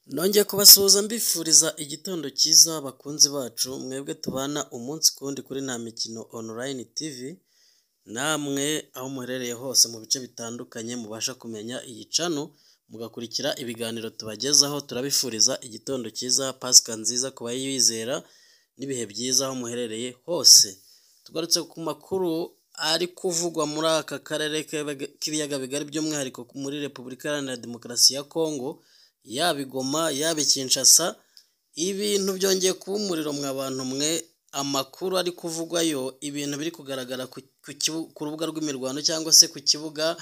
Nongeye kubasuhuza mbifuriza igitondo cyiza bakunzi bacu mwebwe tubana umunsi kundi kuri Nta Mikino Online TV, namwe aho muherereye hose mu bice bitandukanye mubasha kumenya iyi channel mugakurikira ibiganiro tubagezaho. Turabifuriza igitondo cyiza, Pasika nziza ku bayizera n'ibihe byiza aho muherereye hose. Tugarutse ku makuru ari kuvugwa muri aka karere k'ibiyaga bigari by'umwihariko muri Repubulika Iharanira Demokarasi ya Kongo, yaba i Goma yaba i Kinshasa. Ibintu byongeye kuba umuriro mwa bantu mwe. Amakuru ari kuvugwayo, ibintu biri kugaragara ku rubuga rw'imirwano cyangwa se ku kibuga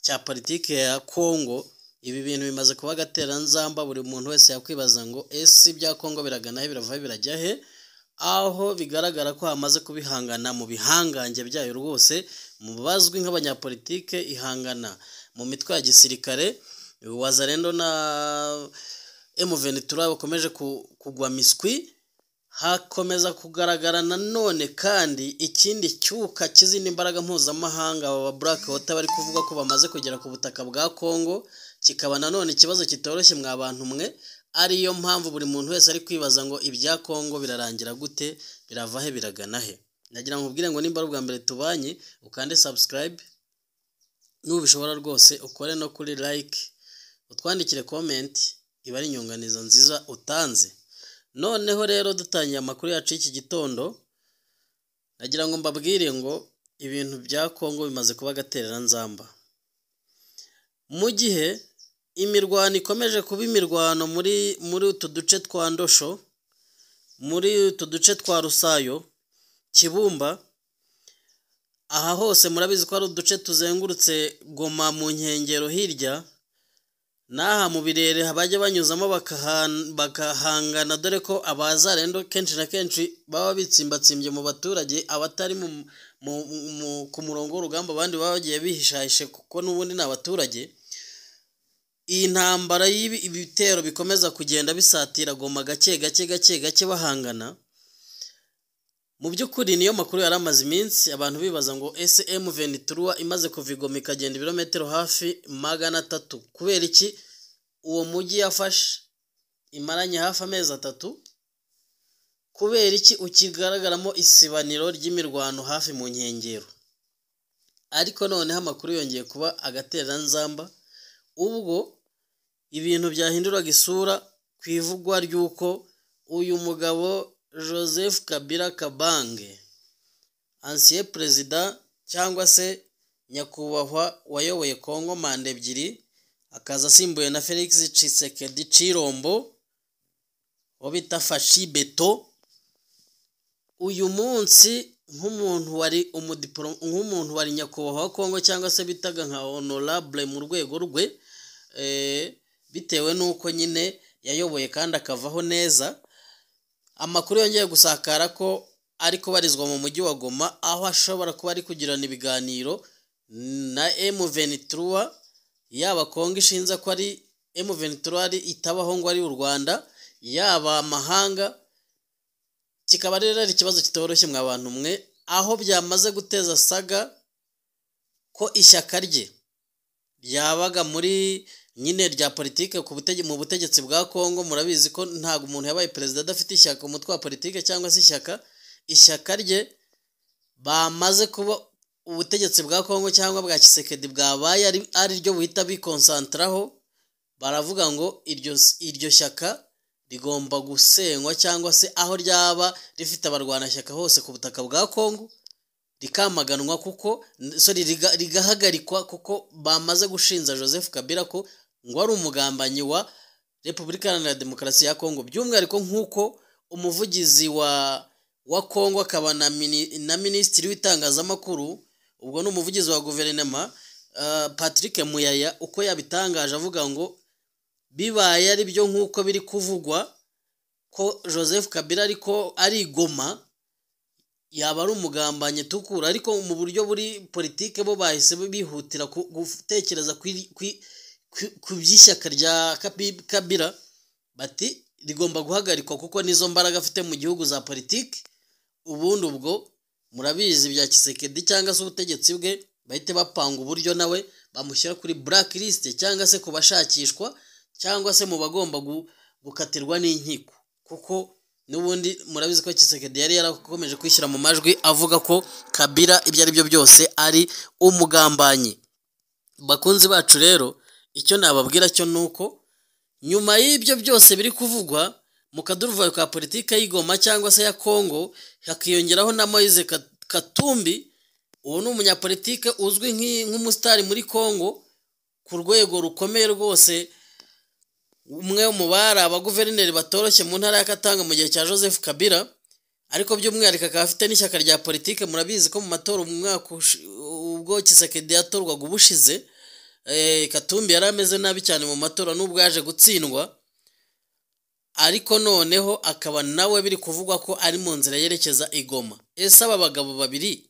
cya politiki ya Kongo, ibi bintu bimaze kuba agateranzamba. Buri muntu wese yakwibaza ngo ese ibya Kongo biragana he, birava birajya he, aho bigaragara ko hamaze kubihangana mu bihangange byayo rwose, mu bazwi nk'abanyapolitike, ihangana mu mitwe ya gisirikare. Wazalendo na M23 bakomeje kugwa miswi. Hakomeza kugaragara nanone kandi ikindi cyuka kizindi imbaraga mpuzamahanga, aba Black Water bari kuvuga ko bamaze kugera ku butaka bwa Kongo. Kikaba nanone ikibazo kitoroshye mwa bantu mwe, ariyo mpamvu buri muntu wese ari kwibaza ngo ibya Kongo birarangira gute, birava he, biragana he. Nagira ngo nkubwire ngo nimba ari ubwa mbere tubanye ukande subscribe, nubishobora rwose ukore no kuri like, utwandikire comment, iba ari inyunganizo nziza utanze. Noneho rero dutangiye amakuru yacu y'iki gitondo, nagira ngo mbabwire ngo ibintu bya Kongo bimaze kuba agatereranzamba. Mu gihe imirwano ikomeje kuba imirwano muri utu duce twa Ndosho, muri utu duce twa Rusayo, Kibumba, aha hose murabizi ko ari uduce tuzengurutse Goma mu nkengero hirya, n'aha mu birere bajya banyuzamo bakahangana, dore ko abazarendo kenshi na kenshi baba bitsimbatsimbye mu baturage, abatari ku murongo w'urugamba, abandi baba bagiye bihishahishe kuko n'ubundi ni abaturage. Iyi ntambara y'ibitero bikomeza kugenda bisatira Goma gake gake bahangana. Mu by'ukuri niyo makuru yari amaze iminsi abantu bibaza ngo ese M23 imaze kuva i Goma ikagenda ibirometero hafi 300, kubera iki uwo mujyi yafashe imaranye hafi amezi 3, kubera iki ukigaragaramo isibaniro ry'imirwano hafi mu nkengero. Ariko noneho amakuru yongeye kuba agatereranzamba, ubwo ibintu byahinduraga isura ku ivugwa ry'uko uyu mugabo Joseph Kabila Kabange, ancien president cyangwa se nyakubahwa wayoboye Kongo manda ebyiri, akaza asimbuye na Felix Tshisekedi Chilombo wo bita Fashi Beto. Uyu munsi nk'umuntu wari nyakubahwa wa Kongo cyangwa se bitaga nka honorable mu rwego rwe, bitewe n'uko nyine yayoboye kandi akavaho neza. Amakuru yongeye gusakara ko ari kubarizwa mu mujyi wa Goma, aho ashobora kuba ari kugirana ibiganiro na M23, yaba Kongo ishinze ko ari M23 itabaho ngo ari u Rwanda, yaba amahanga. Kikaba rero ari ikibazo kitoroshye mwa bantu mwe, aho byamaze guteza saga ko ishyaka rye ryabaga muri nyine rya politike mu butegetsi bwa Kongo. Murabizi ko ntabwo umuntu yabaye perezida adafite ishyaka, umutwe wa politike cyangwa se ishyaka rye bamaze kuba ubutegetsi bwa Kongo cyangwa bwa Tshisekedi bwabaye ari ryo buhita bikonsantraho. Baravuga ngo iryo shyaka rigomba gusenywa, cyangwa se aho ryaba rifite abarwanashyaka hose ku butaka bwa Kongo rikamaganwa, kuko rigahagarikwa, kuko bamaze gushinja Joseph Kabila ko ngo ari umugambanyi wa Repubulika Iharanira Demokarasi ya Kongo. By'umwihariko nk'uko umuvugizi wa Kongo akaba na minisitiri w'itangazamakuru, ubwo ni umuvugizi wa guverinoma Patrick Muyaya, uko yabitangaje avuga ngo bibaye ari byo nk'uko biri kuvugwa ko Joseph Kabila ariko ari Goma, yaba ari umugambanyi tukura. Ariko mu buryo buri politike bo bahise bihutira gutekereza ku by'ishyaka rya Kabila, bati rigomba guhagarikwa kuko nizo mbaraga afite mu gihugu za politiki. Ubundi ubwo murabizi bya Tshisekedi cyangwa se ubutegetsi bwe bahite bapanga uburyo nawe bamushyira kuri blacklist cyangwa se kubashakishwa cyangwa se mu bagomba gukatirwa n'inkiko, kuko n'ubundi murabizi ko Tshisekedi yari yarakomeje kwishyira mu majwi avuga ko Kabila ibyo ari byo byose ari umugambanyi. Bakunzi bacu rero, icyo nababwira cyo nuko nyuma y'ibyo byose biri kuvugwa mu kaduruvayo ka politike y'Igoma cyangwa se ya Kongo, hakiyongeraho na Moise Katumbi. Uwo ni umunyapolitike uzwi nk'umusitari muri Kongo ku rwego rukomeye rwose, umwe mu bari abaguverineri batoroshye mu ntara ya Katanga mu gihe cya Joseph Kabila, ariko by'umwihariko akaba afite n'ishyaka rya politike. Murabizi ko mu matora mu mwaka ubwo Tshisekedi yatorwaga ubushize, Katumbi yari ameze nabi cyane mu matora n'ubwo yaje gutsindwa, ariko noneho akaba nawe biri kuvugwa ko ari mu nzira yerekeza i Goma. Ese aba bagabo babiri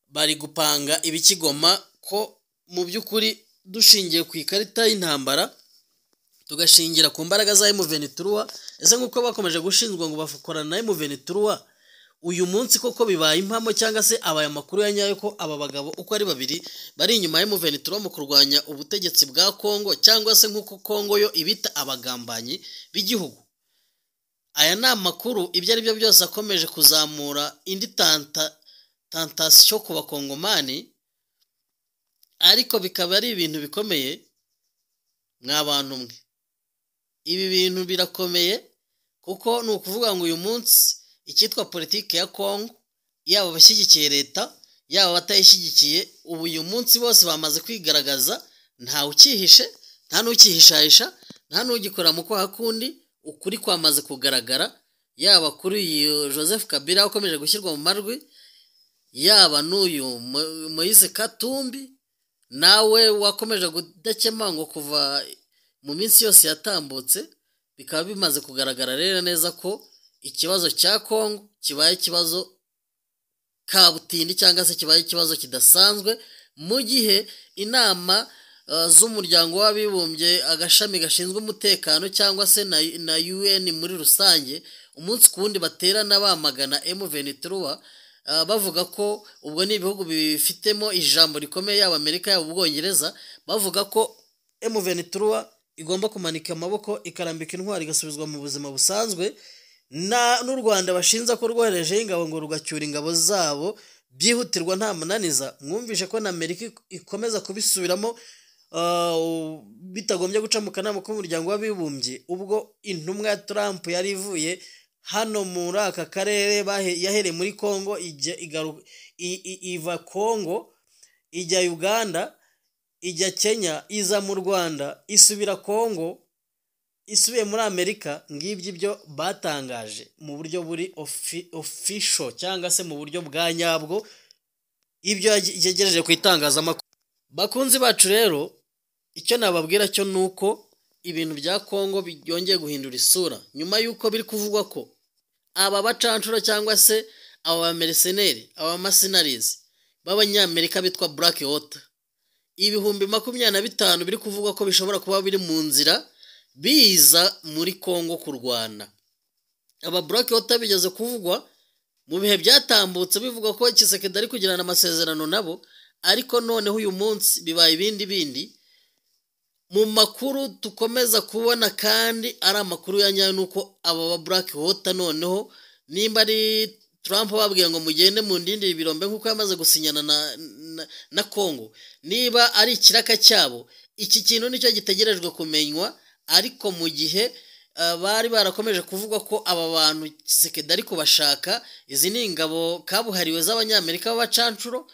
bari gupanga ibikigoma ko mu by'ukuri dushingiye ku ikarita y'intambara tugashingira ku mbaraga za M23, ese nk'uko bakomeje gushinzwa ngo bakorana na M23, uyu munsi koko bibaye impamo cyangwa se abaye amakuru ya nyayo ko aba bagabo uko ari babiri bari inyuma ya M23 mu kurwanya ubutegetsi bwa Kongo, cyangwa se nk'uko Kongo yo ibita abagambanyi b'igihugu? Aya ni amakuru ibyo ari byo byose akomeje kuzamura indi tantasiyo ku bakongomani, ariko bikaba ari ibintu bikomeye mw'abantu mwe. Ibi bintu birakomeye kuko ni ukuvuga ngo uyu munsi icyitwa politike ya Kongo, yaba abashyigikiye leta yaba abatayishyigikiye, ubu uyu munsi bose bamaze kwigaragaza, ntawe ukihishe, nta n'ukihishahisha, nta n'ugikora mu kwaha kundi. Ukuri kwamaze kugaragara, yaba kuri uyu Joseph Kabila ukomeje gushyirwa mu majwi, yaba n'uyu Moise Katumbi nawe wakomeje kudakemangwa kuva mu minsi yose yatambutse. Bikaba bimaze kugaragara rero neza ko ikibazo cya Kongo kibaye ikibazo kabutindi, cyangwa se kibaye ikibazo kidasanzwe, mu gihe inama z'umuryango w'abibumbye agashami gashinzwe umutekano cyangwa se na UN muri rusange umunsi ku wundi baterana bamagana M23, bavuga ko ubwo ni ibihugu bifitemo ijambo rikomeye, yaba Amerika yaba Ubwongereza, bavuga ko M23 igomba kumanika amaboko ikarambika intwari igasubizwa mu buzima busanzwe, n'u Rwanda bashinza ko rwoherejeho ingabo ngo rugacyura ingabo zabo byihutirwa nta munaniza. Mwumvishe ko na Amerika ikomeza kubisubiramo bitagombye guca mu kanama k'umuryango w'abibumbye, ubwo intumwa ya Trump yari ivuye hano muri aka karere, yahereye muri Kongo iva Kongo ijya Uganda, ijya Kenya, iza mu Rwanda, isubira Kongo, isubiye muri Amerika. Ngibyo ibyo batangaje mu buryo buri official cyangwa se mu buryo bwa nyabwo, ibyo yegereje ku itangazamakuru. Bakunzi bacu rero, icyo nababwira cyo nuko ibintu bya Kongo byongeye guhindura isura nyuma y'uko biri kuvugwa ko aba bacancuro cyangwa se aba mercenaires, aba mercenaries b'abanyamerika bitwa Black Water, ibihumbi 25 biri kuvugwa ko bishobora kuba biri mu nzira biza muri Kongo kurwana. Aba Black Water bigeze kuvugwa mu bihe byatambutse bivuga ko Tshisekedi ari kugirana amasezerano nabo, ariko noneho uyu munsi bibaye ibindi mu makuru tukomeza kubona, kandi ari amakuru ya nyayo nuko aba Black Water noneho nimba ari Trump babwiye ngo mugende mu ndindi birombe nkuko yamaze gusinyana na Kongo, niba ari ikiraka cyabo, iki kintu nicyo gitegerejwe kumenywa. Ariko mu gihe bari barakomeje kuvuga ko aba bantu Tshisekedi ari kubashaka, izi ni ingabo kabuhariwe z'abanyamerika b'abacancuro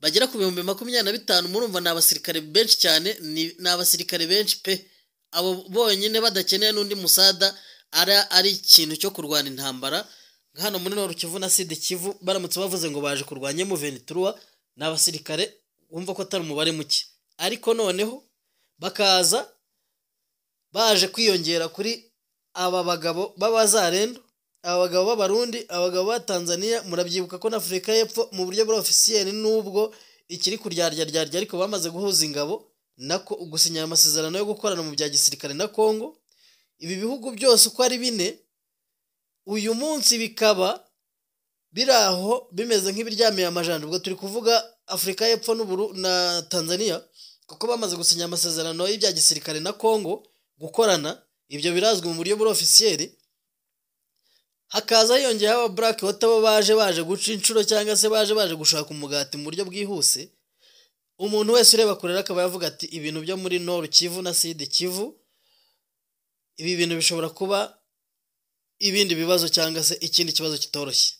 bagera ku 25,000, murumva ni abasirikare benshi cyane, ni abasirikare benshi pe. Abo bonyine badakeneye n'undi musada, ari ikintu cyo kurwana intambara hano muri Nord Kivu na Sud Kivu. Baramutse bavuze ngo baje kurwanya M23, ni abasirikare wumva ko atari umubare muke, ariko noneho bakaza baje kwiyongera kuri aba bagabo b'abazarendo, aba bagabo b'abarundi, abagabo ba Tanzania. Murabyibuka ko na Afrika y'Epfo mu buryo bwa officiel nubwo ikiri kuryarya ariko bamaze guhuza ingabo nako gusinyana amasezerano yo gukorana mu bya gisirikare na Kongo. Ibi bihugu byose uko ari 4 uyu munsi bikaba biraho bimeze nk'ibiryamiye amajanja. Ubwo turi kuvuga Afrika y'Epfo na Tanzania, kuko bamaze gusinya amasezerano y'ibya gisirikare na Kongo, gukorana, ibyo birazwi mu buryo buri officiel. Hakaza hiyongeyeho aba Black Water bo baje guca inshuro cyangwa se baje gushaka umugati mu buryo bwihuse. Umuntu wese ureba kure akaba yavuga ati ibintu byo muri Nord Kivu na Sud Kivu, ibi bintu bishobora kuba ibindi bibazo cyangwa se ikindi kibazo kitoroshye.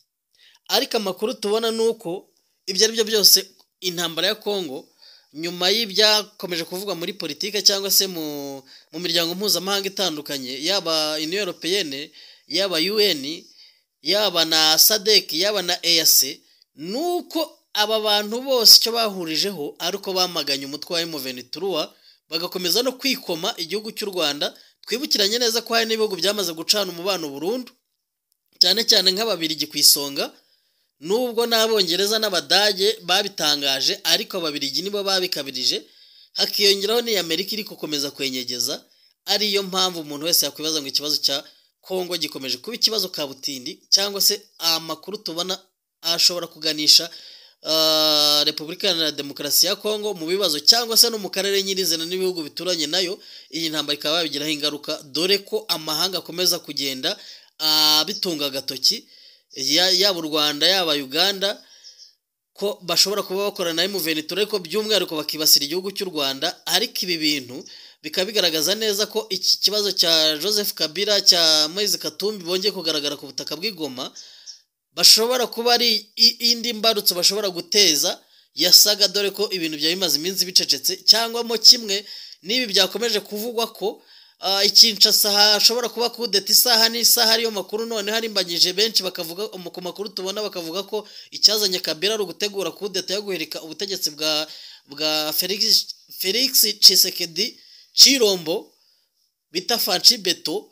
Ariko amakuru tubona nuko ibyo ari byo byose intambara ya Kongo, nyuma y'ibyakomeje kuvugwa muri politike cyangwa se mu miryango mpuzamahanga itandukanye, yaba Union Européenne, yaba UN, yaba na SADC, yaba na EAC, nuko aba bantu bose icyo bahurijeho ariko bamaganye umutwe wa M23 bagakomeza no kwikoma igihugu cy'u Rwanda. Twibukiranye neza ko hari n'ibihugu byamaze gucana umubano burundu, cyane cyane nk'Ababiligi ku isonga, nubwo n'Abongereza n'Abadage babitangaje, ariko Ababiligi nibo babikabirije, hakiyongeraho n'Amerika iri gukomeza kwenyegeza. Ariyo mpamvu umuntu wese yakwibaza ngo ikibazo cya Kongo gikomeje kuba ikibazo kabutindi, cyangwa se amakuru tubona ashobora kuganisha Repubulika Iharanira Demokarasi ya Kongo mu bibazo cyangwa se no mu karere nyirizina n'ibihugu bituranye nayo. Iyi ntambara ikaba yabigiraho ingaruka, dore ko amahanga akomeza kugenda bitunga agatoki, yaba u Rwanda yaba Uganda, ko bashobora kuba bakorana na M23 ariko by'umwihariko bakibasira igihugu cy'u Rwanda. Ariko ibi bintu bikaba bigaragaza neza ko iki kibazo cya Joseph Kabila, cya Moise Katumbi bongeye kugaragara ku butaka bw'Igoma, bashobora kuba ari indi mbarutso bashobora guteza yasaga, dore ko ibintu bya bimaze iminsi bicecetse, cyangwa mo kimwe n'ibi byakomeje kuvugwa ko Kinshasa hashobora kuba kudeta isaha n'isaha. Ariyo makuru none harimbanyije benshi bakavuga ku makuru tubona, bakavuga ko icyazanye Kabila ari ugutegura kudeta yo guhirika ubutegetsi bwa Felix Tshisekedi Chirombo bita Fanchi Beto,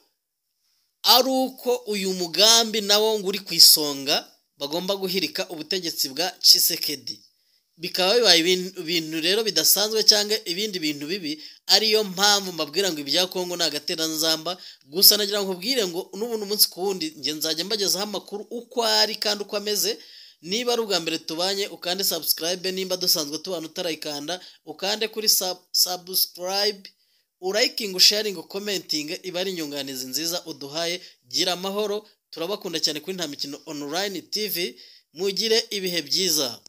ari uko uyu mugambi nawo nguri ku isonga bagomba guhirika ubutegetsi bwa Tshisekedi. Bikaba bibaye ibintu rero bidasanzwe cyangwa ibindi bintu bibi. Ariyo mpamvu mbabwira ngo ibya Kongo ni agateranzamba. Gusa nagira ngo nkubwire ngo n'ubundi umunsi ku wundi nge nzajya mbagezaho amakuru uko ari kandi uko ameze. Niba ari ubwa mbere tubanye ukande subscribe, nimba dusanzwe tubana utarayikanda ukande kuri subscribe, urayikinga, sharing, commenting, iba ari inyunganizi nziza uduhaye. Gira amahoro, turabakunda cyane kuri Nta Mikino Online TV, mugire ibihe byiza.